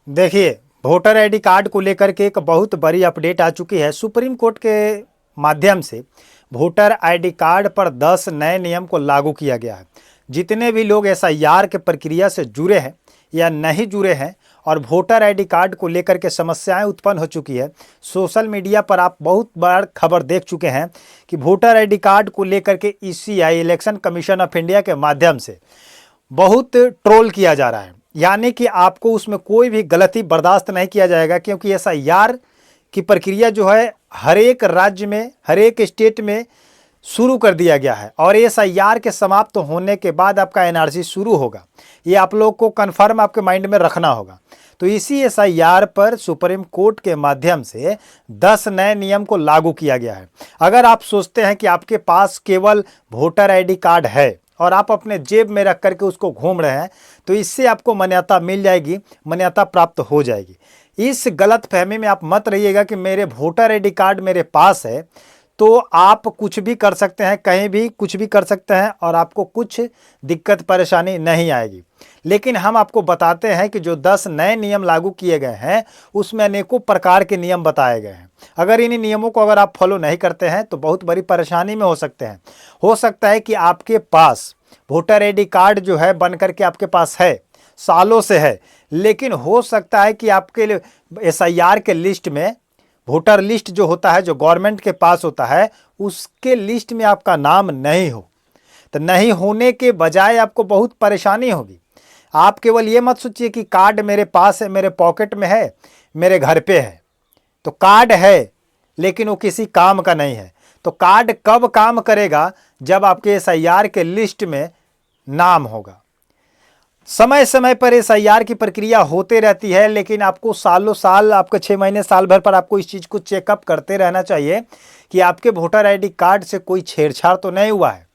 देखिए, voter ID card को लेकर के एक बहुत बड़ी अपडेट आ चुकी है। सुप्रीम कोर्ट के माध्यम से वोटर आईडी कार्ड पर 10 नए नियम को लागू किया गया है। जितने भी लोग एसआईआर के प्रक्रिया से जुड़े हैं या नहीं जुड़े हैं और वोटर आईडी कार्ड को लेकर के समस्याएं उत्पन्न हो चुकी है, सोशल मीडिया पर आप बहुत बार खबर देख चुके हैं कि वोटर आईडी कार्ड को लेकर के ECI election commission of India के माध्यम से बहुत ट्रोल किया जा रहा है। यानी कि आपको उसमें कोई भी गलती बर्दाश्त नहीं किया जाएगा, क्योंकि एसआईआर की प्रक्रिया जो है हर एक राज्य में, हर एक स्टेट में शुरू कर दिया गया है और एसआईआर के समाप्त होने के बाद आपका एनआरसी शुरू होगा। ये आप लोग को कन्फर्म आपके माइंड में रखना होगा। तो इसी एसआईआर पर सुप्रीम कोर्ट के माध्यम से 10 नए नियम को लागू किया गया है। अगर आप सोचते हैं कि आपके पास केवल वोटर आईडी कार्ड है और आप अपने जेब में रख करके उसको घूम रहे हैं, तो इससे आपको मान्यता मिल जाएगी, मान्यता प्राप्त हो जाएगी। इस गलत फहमी में आप मत रहिएगा कि मेरे वोटर आईडी कार्ड मेरे पास है तो आप कुछ भी कर सकते हैं, कहीं भी कुछ भी कर सकते हैं और आपको कुछ दिक्कत परेशानी नहीं आएगी। लेकिन हम आपको बताते हैं कि जो 10 नए नियम लागू किए गए हैं उसमें अनेकों प्रकार के नियम बताए गए हैं। अगर इन नियमों को अगर आप फॉलो नहीं करते हैं तो बहुत बड़ी परेशानी में हो सकते हैं। हो सकता है कि आपके पास वोटर आईडी कार्ड जो है बन करके आपके पास है, सालों से है, लेकिन हो सकता है कि आपके एसआईआर के लिस्ट में, वोटर लिस्ट जो होता है, जो गवर्नमेंट के पास होता है, उसके लिस्ट में आपका नाम नहीं हो। तो नहीं होने के बजाय आपको बहुत परेशानी होगी। आप केवल ये मत सोचिए कि कार्ड मेरे पास है, मेरे पॉकेट में है, मेरे घर पे है। तो कार्ड है लेकिन वो किसी काम का नहीं है। तो कार्ड कब काम करेगा? जब आपके एसआईआर के लिस्ट में नाम होगा। समय समय पर एसआईआर की प्रक्रिया होते रहती है, लेकिन आपको सालों साल, आपके 6 महीने, साल भर पर आपको इस चीज़ को चेकअप करते रहना चाहिए कि आपके वोटर आईडी कार्ड से कोई छेड़छाड़ तो नहीं हुआ है।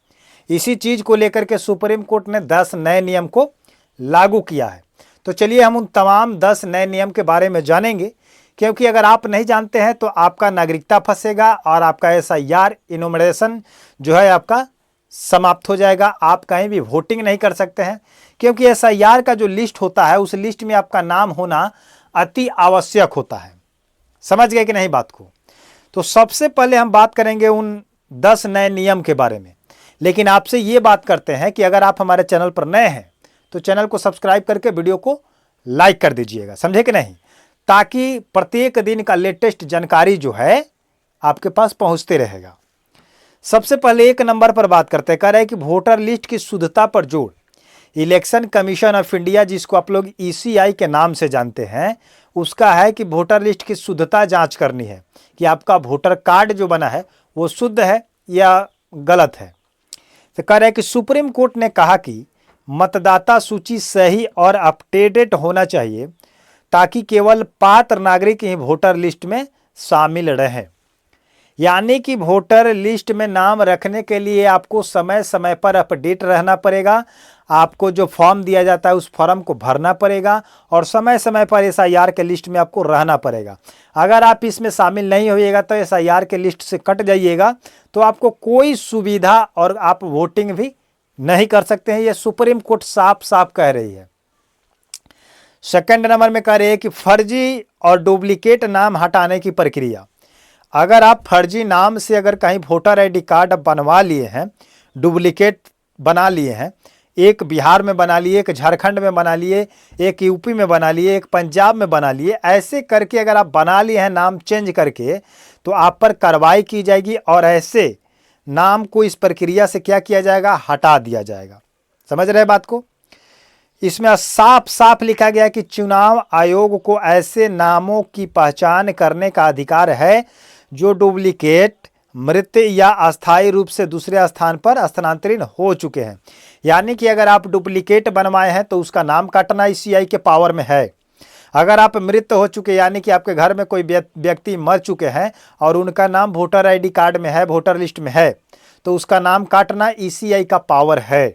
इसी चीज़ को लेकर के सुप्रीम कोर्ट ने 10 नए नियम को लागू किया है। तो चलिए हम उन तमाम 10 नए नियम के बारे में जानेंगे, क्योंकि अगर आप नहीं जानते हैं तो आपका नागरिकता फंसेगा और आपका एसआईआर इनुमरेशन जो है आपका समाप्त हो जाएगा। आप कहीं भी वोटिंग नहीं कर सकते हैं, क्योंकि एसआईआर का जो लिस्ट होता है उस लिस्ट में आपका नाम होना अति आवश्यक होता है। समझ गए कि नहीं बात को? तो सबसे पहले हम बात करेंगे उन 10 नए नियम के बारे में। लेकिन आपसे ये बात करते हैं कि अगर आप हमारे चैनल पर नए हैं तो चैनल को सब्सक्राइब करके वीडियो को लाइक कर दीजिएगा, समझे कि नहीं, ताकि प्रत्येक दिन का लेटेस्ट जानकारी जो है आपके पास पहुंचते रहेगा। सबसे पहले 1 नंबर पर बात करते हैं, कह रहे हैं कि वोटर लिस्ट की शुद्धता पर जोर। इलेक्शन कमीशन ऑफ इंडिया, जिसको आप लोग ईसीआई के नाम से जानते हैं, उसका है कि वोटर लिस्ट की शुद्धता जांच करनी है कि आपका वोटर कार्ड जो बना है वो शुद्ध है या गलत है। तो कह रहे हैं कि सुप्रीम कोर्ट ने कहा कि मतदाता सूची सही और अपडेटेड होना चाहिए, ताकि केवल पात्र नागरिक ही वोटर लिस्ट में शामिल रहें। यानी कि वोटर लिस्ट में नाम रखने के लिए आपको समय समय पर अपडेट रहना पड़ेगा। आपको जो फॉर्म दिया जाता है उस फॉर्म को भरना पड़ेगा और समय समय पर एसआईआर के लिस्ट में आपको रहना पड़ेगा। अगर आप इसमें शामिल नहीं होइएगा तो एसआईआर के लिस्ट से कट जाइएगा, तो आपको कोई सुविधा और आप वोटिंग भी नहीं कर सकते हैं। ये सुप्रीम कोर्ट साफ साफ कह रही है। सेकंड नंबर में कह रहे हैं कि फर्जी और डुप्लीकेट नाम हटाने की प्रक्रिया। अगर आप फर्जी नाम से अगर कहीं वोटर आईडी कार्ड बनवा लिए हैं, डुप्लीकेट बना लिए हैं, एक बिहार में बना लिए, एक झारखंड में बना लिए, एक यूपी में बना लिए, एक पंजाब में बना लिए, ऐसे करके अगर आप बना लिए हैं नाम चेंज करके, तो आप पर कार्रवाई की जाएगी और ऐसे नाम को इस प्रक्रिया से क्या किया जाएगा? हटा दिया जाएगा। समझ रहे बात को? इसमें साफ साफ लिखा गया कि चुनाव आयोग को ऐसे नामों की पहचान करने का अधिकार है जो डुप्लीकेट, मृत या अस्थायी रूप से दूसरे स्थान पर स्थानांतरित हो चुके हैं। यानी कि अगर आप डुप्लीकेट बनवाए हैं तो उसका नाम काटना ईसीआई के पावर में है। अगर आप मृत हो चुके, यानी कि आपके घर में कोई व्यक्ति मर चुके हैं और उनका नाम वोटर आईडी कार्ड में है, वोटर लिस्ट में है, तो उसका नाम काटना ईसीआई का पावर है।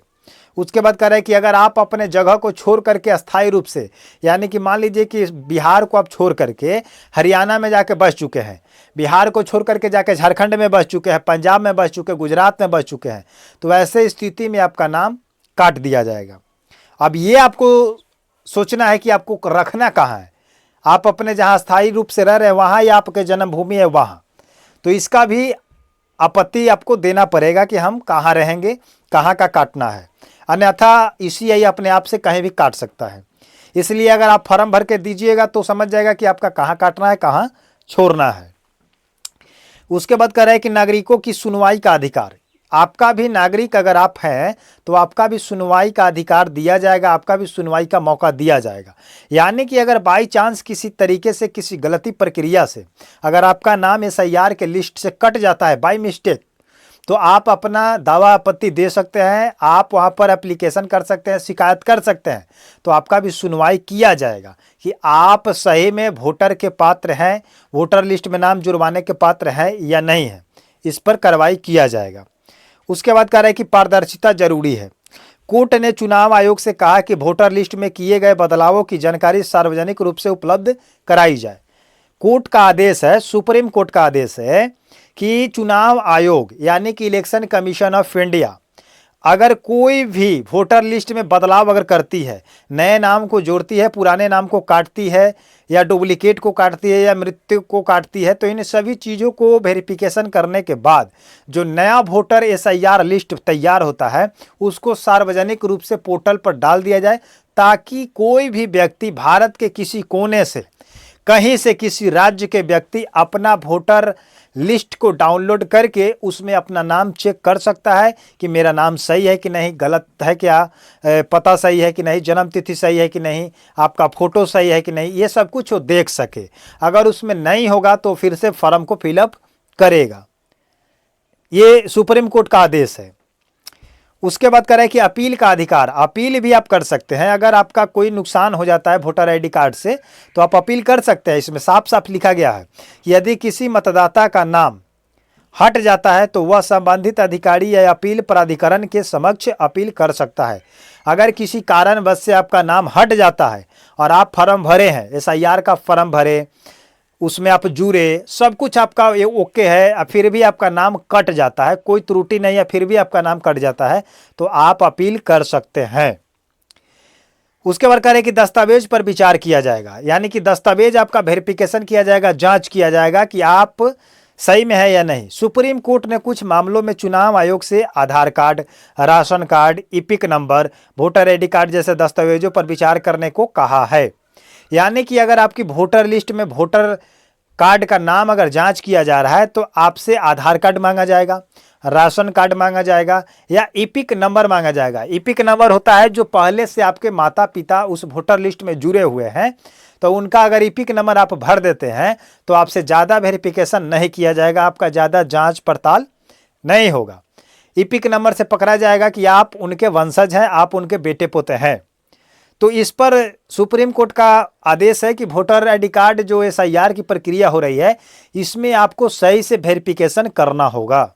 उसके बाद कह रहे हैं कि अगर आप अपने जगह को छोड़ करके अस्थायी रूप से, यानी कि मान लीजिए कि बिहार को आप छोड़ करके हरियाणा में जाके बस चुके हैं, बिहार को छोड़ करके जाके झारखंड में बस चुके हैं, पंजाब में बस चुके हैं, गुजरात में बस चुके हैं, तो ऐसे स्थिति में आपका नाम काट दिया जाएगा। अब ये आपको सोचना है कि आपको रखना कहाँ है। आप अपने जहाँ स्थायी रूप से रह रहे हैं वहाँ या आपके जन्मभूमि है वहाँ, तो इसका भी आपत्ति आपको देना पड़ेगा कि हम कहाँ रहेंगे, कहाँ का काटना है, अन्यथा ईसीआई अपने आप से कहीं भी काट सकता है। इसलिए अगर आप फॉर्म भर के दीजिएगा तो समझ जाएगा कि आपका कहाँ काटना है, कहाँ छोड़ना है। उसके बाद कह रहा है कि नागरिकों की सुनवाई का अधिकार, आपका भी नागरिक अगर आप हैं तो आपका भी सुनवाई का अधिकार दिया जाएगा, आपका भी सुनवाई का मौका दिया जाएगा। यानी कि अगर बाई चांस किसी तरीके से किसी गलती प्रक्रिया से अगर आपका नाम एसआईआर के लिस्ट से कट जाता है बाई मिस्टेक, तो आप अपना दावा आपत्ति दे सकते हैं, आप वहाँ पर एप्लीकेशन कर सकते हैं, शिकायत कर सकते हैं, तो आपका भी सुनवाई किया जाएगा कि आप सही में वोटर के पात्र हैं, वोटर लिस्ट में नाम जुड़वाने के पात्र हैं या नहीं है, इस पर कार्रवाई किया जाएगा। उसके बाद कह रहा है कि पारदर्शिता जरूरी है। कोर्ट ने चुनाव आयोग से कहा कि वोटर लिस्ट में किए गए बदलावों की जानकारी सार्वजनिक रूप से उपलब्ध कराई जाए। कोर्ट का आदेश है, सुप्रीम कोर्ट का आदेश है कि चुनाव आयोग यानी कि इलेक्शन कमीशन ऑफ इंडिया अगर कोई भी वोटर लिस्ट में बदलाव अगर करती है, नए नाम को जोड़ती है, पुराने नाम को काटती है, या डुप्लीकेट को काटती है, या मृत्यु को काटती है, तो इन सभी चीज़ों को वेरिफिकेशन करने के बाद जो नया वोटर एसआईआर लिस्ट तैयार होता है उसको सार्वजनिक रूप से पोर्टल पर डाल दिया जाए, ताकि कोई भी व्यक्ति भारत के किसी कोने से, कहीं से किसी राज्य के व्यक्ति अपना वोटर लिस्ट को डाउनलोड करके उसमें अपना नाम चेक कर सकता है कि मेरा नाम सही है कि नहीं, गलत है क्या, पता सही है कि नहीं, जन्म तिथि सही है कि नहीं, आपका फ़ोटो सही है कि नहीं, ये सब कुछ वो देख सके। अगर उसमें नहीं होगा तो फिर से फॉर्म को फिलअप करेगा। ये सुप्रीम कोर्ट का आदेश है। उसके बाद कह रहा है कि अपील का अधिकार, अपील भी आप कर सकते हैं। अगर आपका कोई नुकसान हो जाता है वोटर आईडी कार्ड से तो आप अपील कर सकते हैं। इसमें साफ साफ लिखा गया है कि यदि किसी मतदाता का नाम हट जाता है तो वह संबंधित अधिकारी या अपील प्राधिकरण के समक्ष अपील कर सकता है। अगर किसी कारणवश से आपका नाम हट जाता है और आप फॉर्म भरे हैं, एसआईआर का फॉर्म भरे, उसमें आप जुड़े, सब कुछ आपका ये ओके है, फिर भी आपका नाम कट जाता है, कोई त्रुटि नहीं है, फिर भी आपका नाम कट जाता है, तो आप अपील कर सकते हैं। उसके बाद कह रहे कि दस्तावेज पर विचार किया जाएगा, यानी कि दस्तावेज आपका वेरिफिकेशन किया जाएगा, जांच किया जाएगा कि आप सही में है या नहीं। सुप्रीम कोर्ट ने कुछ मामलों में चुनाव आयोग से Aadhaar card, ration card, EPIC number, voter ID card जैसे दस्तावेजों पर विचार करने को कहा है। यानी कि अगर आपकी वोटर लिस्ट में वोटर कार्ड का नाम अगर जांच किया जा रहा है तो आपसे आधार कार्ड मांगा जाएगा, राशन कार्ड मांगा जाएगा, या इपिक नंबर मांगा जाएगा। इपिक नंबर होता है जो पहले से आपके माता पिता उस वोटर लिस्ट में जुड़े हुए हैं, तो उनका अगर इपिक नंबर आप भर देते हैं तो आपसे ज़्यादा वेरिफिकेशन नहीं किया जाएगा, आपका ज़्यादा जांच पड़ताल नहीं होगा। इपिक नंबर से पकड़ा जाएगा कि आप उनके वंशज हैं, आप उनके बेटे पोते हैं। तो इस पर सुप्रीम कोर्ट का आदेश है कि वोटर आईडी कार्ड जो एसआईआर की प्रक्रिया हो रही है इसमें आपको सही से वेरिफिकेशन करना होगा।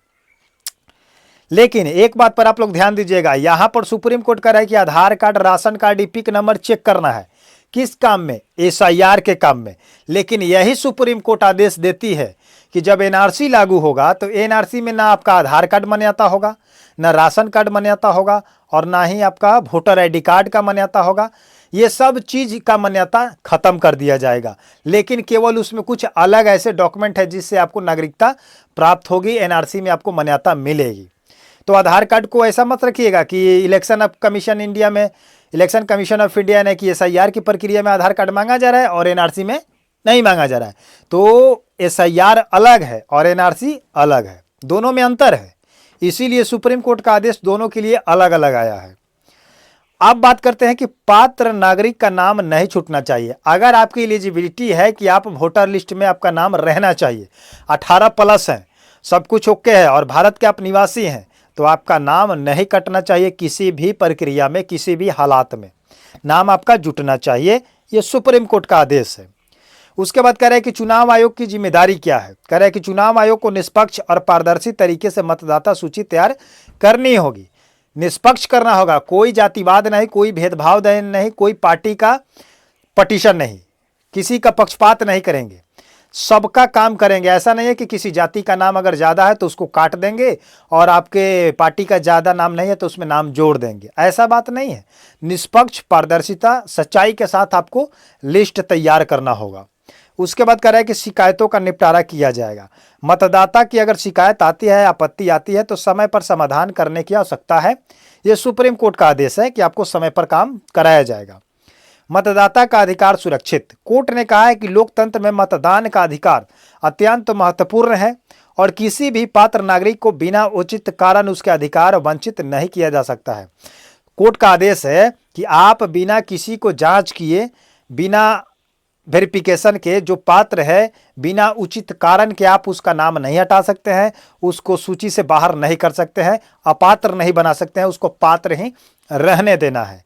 लेकिन एक बात पर आप लोग ध्यान दीजिएगा, यहाँ पर सुप्रीम कोर्ट कह रहा है कि Aadhaar card, ration card, EPIC number check करना है। किस काम में? एसआईआर के काम में। लेकिन यही सुप्रीम कोर्ट आदेश देती है कि जब एनआरसी लागू होगा तो एनआरसी में ना आपका आधार कार्ड मान्यता होगा, ना राशन कार्ड मान्यता होगा, और ना ही आपका वोटर आईडी कार्ड का मान्यता होगा। ये सब चीज़ का मान्यता खत्म कर दिया जाएगा, लेकिन केवल उसमें कुछ अलग ऐसे डॉक्यूमेंट है जिससे आपको नागरिकता प्राप्त होगी, एनआरसी में आपको मान्यता मिलेगी। तो आधार कार्ड को ऐसा मत रखिएगा कि इलेक्शन कमीशन ऑफ इंडिया ने कि एसआईआर की प्रक्रिया में आधार कार्ड मांगा जा रहा है और एनआरसी में नहीं मांगा जा रहा है। तो एसआईआर अलग है और एनआरसी अलग है, दोनों में अंतर है। इसीलिए सुप्रीम कोर्ट का आदेश दोनों के लिए अलग अलग आया है। अब बात करते हैं कि पात्र नागरिक का नाम नहीं छूटना चाहिए। अगर आपकी एलिजिबिलिटी है कि आप वोटर लिस्ट में आपका नाम रहना चाहिए, 18+ हैं, सब कुछ ओके है और भारत के आप निवासी हैं, तो आपका नाम नहीं कटना चाहिए। किसी भी प्रक्रिया में, किसी भी हालात में नाम आपका जुटना चाहिए। ये सुप्रीम कोर्ट का आदेश है। उसके बाद कह रहे हैं कि चुनाव आयोग की जिम्मेदारी क्या है। कह रहे हैं कि चुनाव आयोग को निष्पक्ष और पारदर्शी तरीके से मतदाता सूची तैयार करनी होगी। निष्पक्ष करना होगा, कोई जातिवाद नहीं, कोई भेदभाव नहीं, कोई पार्टी का पटिशन नहीं, किसी का पक्षपात नहीं करेंगे। सबका काम करेंगे। ऐसा नहीं है कि किसी जाति का नाम अगर ज़्यादा है तो उसको काट देंगे और आपके पार्टी का ज़्यादा नाम नहीं है तो उसमें नाम जोड़ देंगे, ऐसा बात नहीं है। निष्पक्ष, पारदर्शिता, सच्चाई के साथ आपको लिस्ट तैयार करना होगा। उसके बाद कह रहा है कि शिकायतों का निपटारा किया जाएगा। मतदाता की अगर शिकायत आती है, आपत्ति आती है तो समय पर समाधान करने की आवश्यकता है। ये सुप्रीम कोर्ट का आदेश है कि आपको समय पर काम कराया जाएगा। मतदाता का अधिकार सुरक्षित। कोर्ट ने कहा है कि लोकतंत्र में मतदान का अधिकार अत्यंत महत्वपूर्ण है और किसी भी पात्र नागरिक को बिना उचित कारण उसके अधिकार वंचित नहीं किया जा सकता है। कोर्ट का आदेश है कि आप बिना किसी को जांच किए, बिना वेरिफिकेशन के जो पात्र है, बिना उचित कारण के आप उसका नाम नहीं हटा सकते हैं, उसको सूची से बाहर नहीं कर सकते हैं, अपात्र नहीं बना सकते हैं, उसको पात्र ही रहने देना है।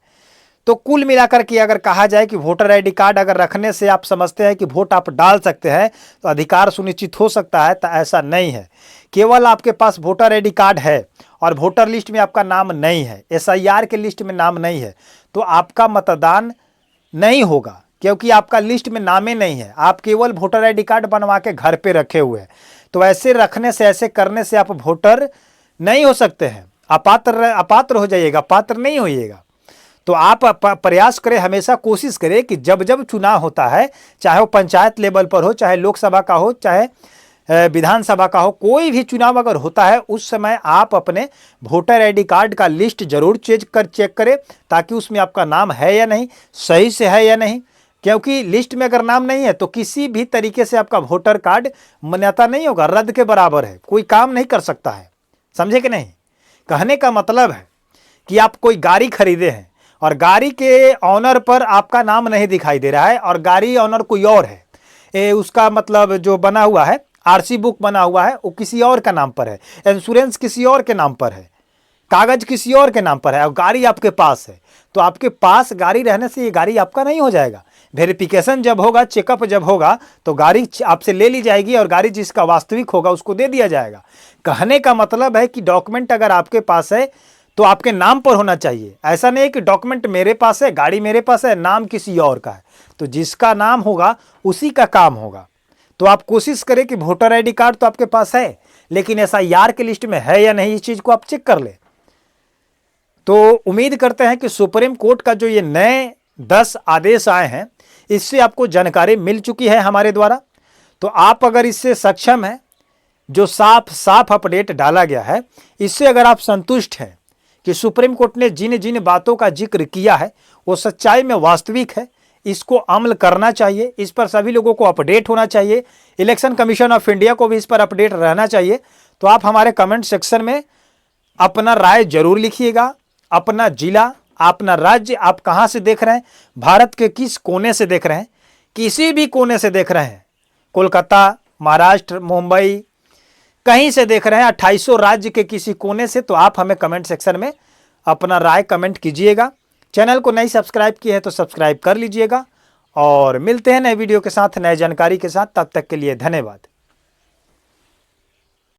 तो कुल मिलाकर के अगर कहा जाए कि वोटर आईडी कार्ड अगर रखने से आप समझते हैं कि वोट आप डाल सकते हैं तो अधिकार सुनिश्चित हो सकता है, तो ऐसा नहीं है। केवल आपके पास वोटर आईडी कार्ड है और वोटर लिस्ट में आपका नाम नहीं है, SIR के लिस्ट में नाम नहीं है, तो आपका मतदान नहीं होगा, क्योंकि आपका लिस्ट में नाम ही नहीं है। आप केवल वोटर आईडी कार्ड बनवा के घर पे रखे हुए हैं। तो ऐसे रखने से, ऐसे करने से आप वोटर नहीं हो सकते हैं, अपात्र हो जाइएगा, पात्र नहीं होइएगा। तो आप प्रयास करें, हमेशा कोशिश करें कि जब जब चुनाव होता है, चाहे वो पंचायत लेवल पर हो, चाहे लोकसभा का हो, चाहे विधानसभा का हो, कोई भी चुनाव अगर होता है उस समय आप अपने वोटर आईडी कार्ड का लिस्ट जरूर चेक करें, ताकि उसमें आपका नाम है या नहीं, सही से है या नहीं। क्योंकि लिस्ट में अगर नाम नहीं है तो किसी भी तरीके से आपका वोटर कार्ड मान्यता नहीं होगा, रद्द के बराबर है, कोई काम नहीं कर सकता है। समझे कि नहीं? कहने का मतलब है कि आप कोई गाड़ी खरीदे हैं और गाड़ी के ऑनर पर आपका नाम नहीं दिखाई दे रहा है और गाड़ी ऑनर कोई और है, उसका मतलब जो बना हुआ है, RC बुक बना हुआ है, वो किसी और का नाम पर है, इंश्योरेंस किसी और के नाम पर है, कागज किसी और के नाम पर है और गाड़ी आपके पास है, तो आपके पास गाड़ी रहने से ये गाड़ी आपका नहीं हो जाएगा। वेरिफिकेशन जब होगा, चेकअप जब होगा तो गाड़ी आपसे ले ली जाएगी और गाड़ी जिसका वास्तविक होगा उसको दे दिया जाएगा। कहने का मतलब है कि डॉक्यूमेंट अगर आपके पास है तो आपके नाम पर होना चाहिए। ऐसा नहीं है कि डॉक्यूमेंट मेरे पास है, गाड़ी मेरे पास है, नाम किसी और का है, तो जिसका नाम होगा उसी का काम होगा। तो आप कोशिश करें कि वोटर आईडी कार्ड तो आपके पास है, लेकिन SIR के लिस्ट में है या नहीं, इस चीज को आप चेक कर ले। तो उम्मीद करते हैं कि सुप्रीम कोर्ट का जो ये नए 10 आदेश आए हैं, इससे आपको जानकारी मिल चुकी है हमारे द्वारा। तो आप अगर इससे सक्षम हैं, जो साफ साफ अपडेट डाला गया है, इससे अगर आप संतुष्ट हैं कि सुप्रीम कोर्ट ने जिन जिन बातों का जिक्र किया है वो सच्चाई में वास्तविक है, इसको अमल करना चाहिए, इस पर सभी लोगों को अपडेट होना चाहिए, इलेक्शन कमीशन ऑफ इंडिया को भी इस पर अपडेट रहना चाहिए। तो आप हमारे कमेंट सेक्शन में अपना राय जरूर लिखिएगा, अपना जिला, अपना राज्य, आप कहाँ से देख रहे हैं, भारत के किस कोने से देख रहे हैं, किसी भी कोने से देख रहे हैं, कोलकाता, महाराष्ट्र, मुंबई, कहीं से देख रहे हैं, 2800 राज्य के किसी कोने से, तो आप हमें कमेंट सेक्शन में अपना राय कमेंट कीजिएगा। चैनल को नहीं सब्सक्राइब किए हैं तो सब्सक्राइब कर लीजिएगा और मिलते हैं नए वीडियो के साथ, नए जानकारी के साथ। तब तक के लिए धन्यवाद।